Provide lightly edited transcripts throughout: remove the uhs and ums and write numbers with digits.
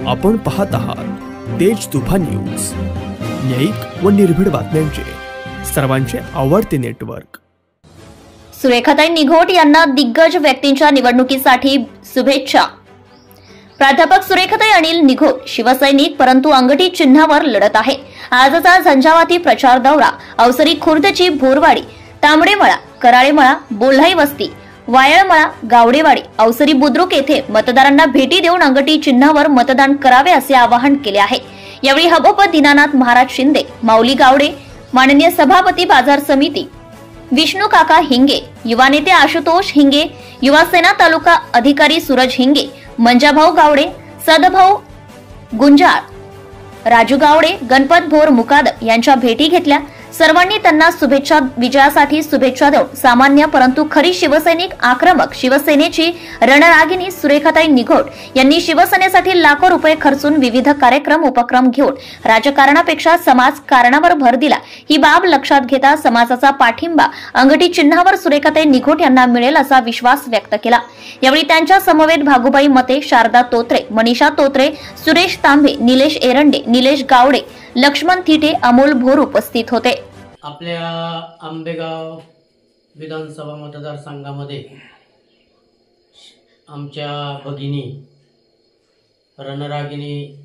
आपण पाहत आहात तेज तुफान न्यूज, न्यायिक व निर्भीड बातम्यांचे सर्वांचे आवडते नेटवर्क। सुरेखाताई निघोट यांना दिग्गज व्यक्तींच्या निवडणुकीसाठी शुभेच्छा। प्राध्यापक सुरेखाताई अनिल निघोट शिवसैनिक परंतु अंगठी चिन्हावर लढत आहे। आजचा झंझावाती प्रचार दौरा अवसरी खुर्दची भोरवाडी, तांबडेमळा, कराळेमळा, बोल्हाई वस्ती, वायळमळा, गावडेवाडी, अवसरी बुद्रुक येथे मतदारांना भेटी देऊन अंगठी चिन्हावर मतदान करावे असे आवाहन केले आहे। यावेळी हबोप दीनानाथ महाराज शिंदे, माऊली गावडे, माननीय सभापती बाजार समिती विष्णू काका हिंगे, युवा नेते आशुतोष हिंगे, युवा सेना तालुका अधिकारी सूरज हिंगे, मंजाभाऊ गावडे, सदभाऊ गुंजाळ, राजू गावडे, गणपत भोर मुकादम यांच्या भेटी घेतल्या। सर्वांनी त्यांना शुभेच्छा विजयासाठी शुभेच्छा देऊन सामान्य परंतु खरी शिवसैनिक आक्रमक शिवसेनेची रणरागिणी सुरेखाताई निघोट यांनी शिवसेनेसाठी लाखो रुपये खर्चून विविध कार्यक्रम उपक्रम घेऊन राजकारणापेक्षा समाजकारणावर भर दिला। ही बाब लक्षात घेता समाजाचा पाठिंबा अंगठी चिन्हावर सुरेखाताई निघोट यांना मिळेल असा विश्वास व्यक्त केला। यावेळी त्यांच्या समवेत भागुबाई मते, शारदा तोत्रे, मनीषा तोत्रे, सुरेश तांबे, निलेश एरंडे, निलेश गावडे, लक्ष्मण थिटे, अमोल भोर उपस्थित होते। आपल्या आंबेगाव विधानसभा मतदारसंघामध्ये आमच्या भगिनी रणरागिणी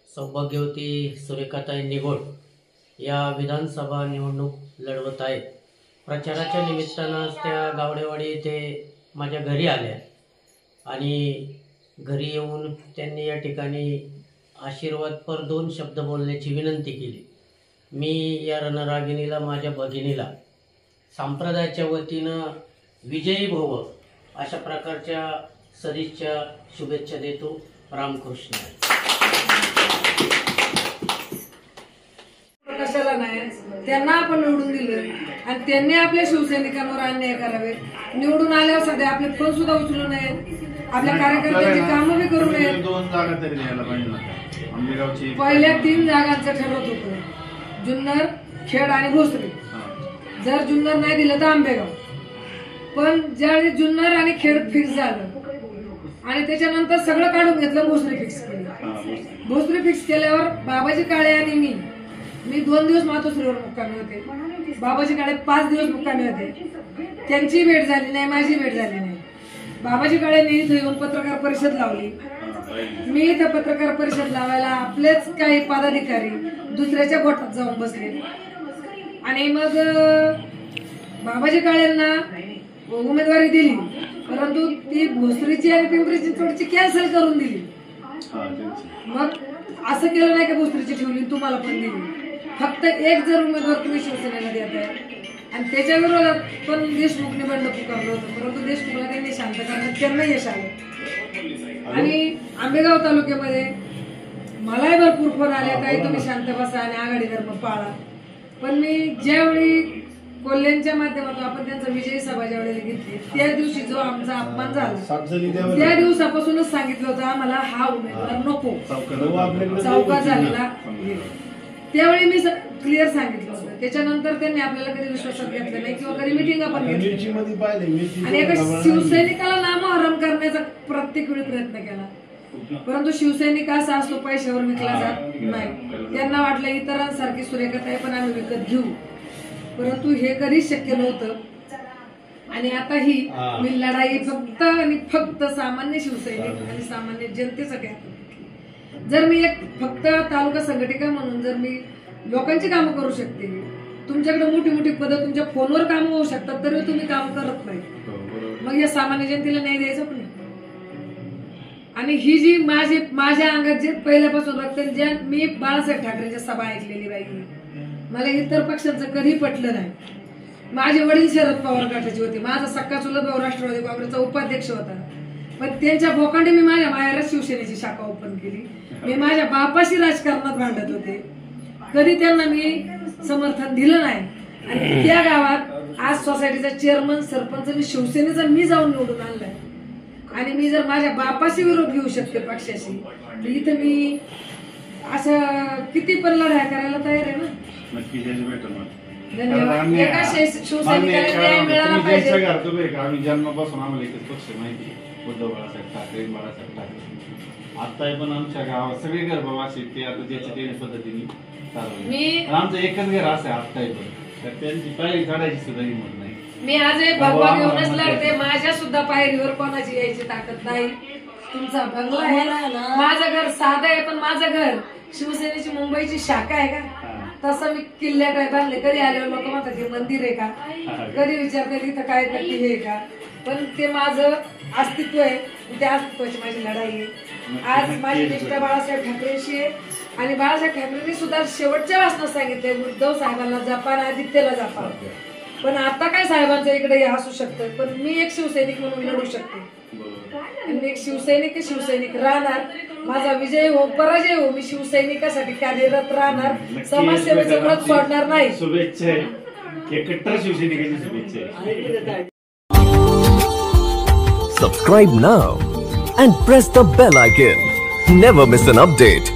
सौभाग्यवती सुरेखाताई निघोट या विधानसभा निवडणूक लढवत आहेत। प्रचाराच्या निमित्तानं त्या गावडेवाडी येथे माझ्या घरी आल्या आणि घरी येऊन त्यांनी या ठिकाणी आशीर्वादपर 2 शब्द बोलण्याची विनंती केली। मी या रणरागिणीला, माझ्या भगिनीला संप्रदायाच्या वतीनं विजयी भव अशा प्रकारच्या सदिच्छा शुभेच्छा देतो। रामकृष्ण। कशाला नाही, त्यांना आपण निवडून दिलं आणि त्यांनी आपल्या शिवसैनिकांवर अन्याय करावे। निवडून आल्यावर सध्या आपले फोन सुद्धा उचलू नये, आपल्या कार्यकर्त्यांची कामं बी करू नये। 2 जागा तरी न्यायला पाहिजे। आंबेगावची पहिल्या 3 जागांचं ठरवत होतं, जुन्नर, खेड आणि भोसरी। जर जुन्नर नाही दिलं तर आंबेगाव। पण ज्यावेळी जुन्नर आणि खेड फिक्स झालं आणि त्याच्यानंतर सगळं काढून घेतलं, भोसरी फिक्स केली। भोसरी फिक्स केल्यावर बाबाजी काळे आणि मी 2 दिवस मातोश्रीवर मुक्कामी होते, बाबाजी काळे 5 दिवस मुक्कामी होते। त्यांची भेट झाली नाही, माझी भेट झाली नाही। बाबाजी काळेंनी इथं येऊन पत्रकार परिषद लावली, मी इथं पत्रकार परिषद लावायला आपलेच काही पदाधिकारी दुसऱ्याच्या गोठात जाऊन बसले आणि मग बाबाजी काळेंना उमेदवारी दिली, परंतु ती भोसरीची आणि पिंपरी चिंचवडची कॅन्सल करून दिली। मग असं केलं नाही की भोसरीची ठेवली तुम्हाला पण दिली। फक्त एक जर उमेदवार तुम्ही शिवसेनेला देत आहे आणि त्याच्या विरोधात पण देशमुखने बंड पुकारलं होतं, परंतु देशमुखला त्यांनी शांत करण्यात त्यांना यश आलं। आणि आंबेगाव तालुक्यामध्ये मलाही भरपूर फोन आले, काही तुम्ही शांत बसा आणि आघाडी धर्म पाळा। पण मी ज्यावेळी कोल्ह्यांच्या माध्यमातून आपण त्यांचा विजयी सभा ज्यावेळेला घेतली, त्या दिवशी जो आमचा अपमान झाला, त्या दिवसापासूनच सांगितलं होतं आम्हाला हा उमेदवार नको, चौकात झालेला। त्यावेळी मी क्लिअर सांगितलं होतं। त्याच्यानंतर त्यांनी आपल्याला कधी विश्वासात घेतलं नाही किंवा कधी मिटिंगा पण घेतली आणि एका शिवसैनिकाला नामहरण करण्याचा प्रत्येक वेळी प्रयत्न केला, परंतु शिवसैनिक असा असतो पैशावर विकला जात नाही। त्यांना वाटलं इतरांसारखी सुरेखाताई पण आम्ही विकत घेऊ, परंतु हे कधीच शक्य नव्हतं। आणि आता ही मी लढाई फक्त आणि फक्त सामान्य शिवसैनिक आणि सामान्य जनतेसाठी आहे। जर मी एक फक्त तालुका संघटिका म्हणून जर मी लोकांची कामं करू शकते, तुमच्याकडे मोठी मोठी पदं तुमच्या फोनवर कामं होऊ शकतात, तरी तुम्ही काम करत नाही, मग या सामान्य जनतेला न्याय द्यायचा पण नाही। आणि ही जी माझ्या अंगात जे पहिल्यापासून रक्त, ज्या मी बाळासाहेब ठाकरेंच्या सभा ऐकलेली राहिली, मला इतर पक्षांचं कधी पटलं नाही। माझे वडील शरद पवार गटाचे होते, माझा सक्का चुलत भाऊ राष्ट्रवादी काँग्रेसचा उपाध्यक्ष होता, पण त्यांच्या भोकांडे मी माझ्या माहेरात शिवसेनेची शाखा ओपन केली। मी माझ्या बापाशी राजकारणात भांडत होते, कधी त्यांना मी समर्थन दिलं नाही। आणि त्या गावात आज सोसायटीचा चेअरमन, सरपंच मी शिवसेनेचा मी जाऊन निवडून आणलाय आणि मी जर माझ्या बापाशी विरोध घेऊ शकते पक्षाशी, तर इथं मी असं किती पण लढाई करायला तयार आहे ना। धन्यवाद। एका शिवसैनिकाला न्याय मिळाला पाहिजे। आम्ही जन्मापासून आम्हाला एकच पक्ष माहिती, उद्धव बाळासाहेब ठाकरे, बाळासाहेब ठाकरे। आता पण आमच्या गावात सगळे घर बाबाचे ते आता ज्याच्या त्याच्या पद्धतीने चालवले. मी- पण आमचं एकच घर असं आहे आत्ताही पण, तर त्यांची पायरी चढायची सुद्धा हिंमत नाही. मी आज भगवा घेऊनच लढते. माझ्या सुद्धा पायरीवर कोणाची यायची ताकद नाही. तुमचा बंगला आहे ना, माझं घर साधं आहे, पण माझं घर शिवसेनेची मुंबईची शाखा आहे का? तसं मी किल्ल्या काय बांधले. कधी आल्यावर लोक म्हणतात हे मंदिर आहे का, कधी विचारतात इथं काय नक्की हे का, पण ते माझं अस्तित्व आहे. त्या अस्तित्वाची माझी लढाई आहे. आज माझी निष्ठा बाळासाहेब ठाकरेंशी आहे आणि बाळासाहेब ठाकरेंनी सुद्धा शेवटच्या भाषणात सांगितले उद्धव साहेबांना जपान, आदित्यला जपान. पण आता काय साहेबांच्या इकडे असू शकतं, पण मी एक शिवसैनिक म्हणून लढू शकते. मी एक शिवसैनिक राहणार. माझा विजय हो पराजय हो, मी शिवसैनिकासाठी कार्यरत राहणार. समाजसेवेचं व्रत सोडणार नाही. शुभेच्छा आहे, कट्टर शिवसैनिकांची शुभेच्छा आहे. Subscribe now and press the bell icon. Never miss an update.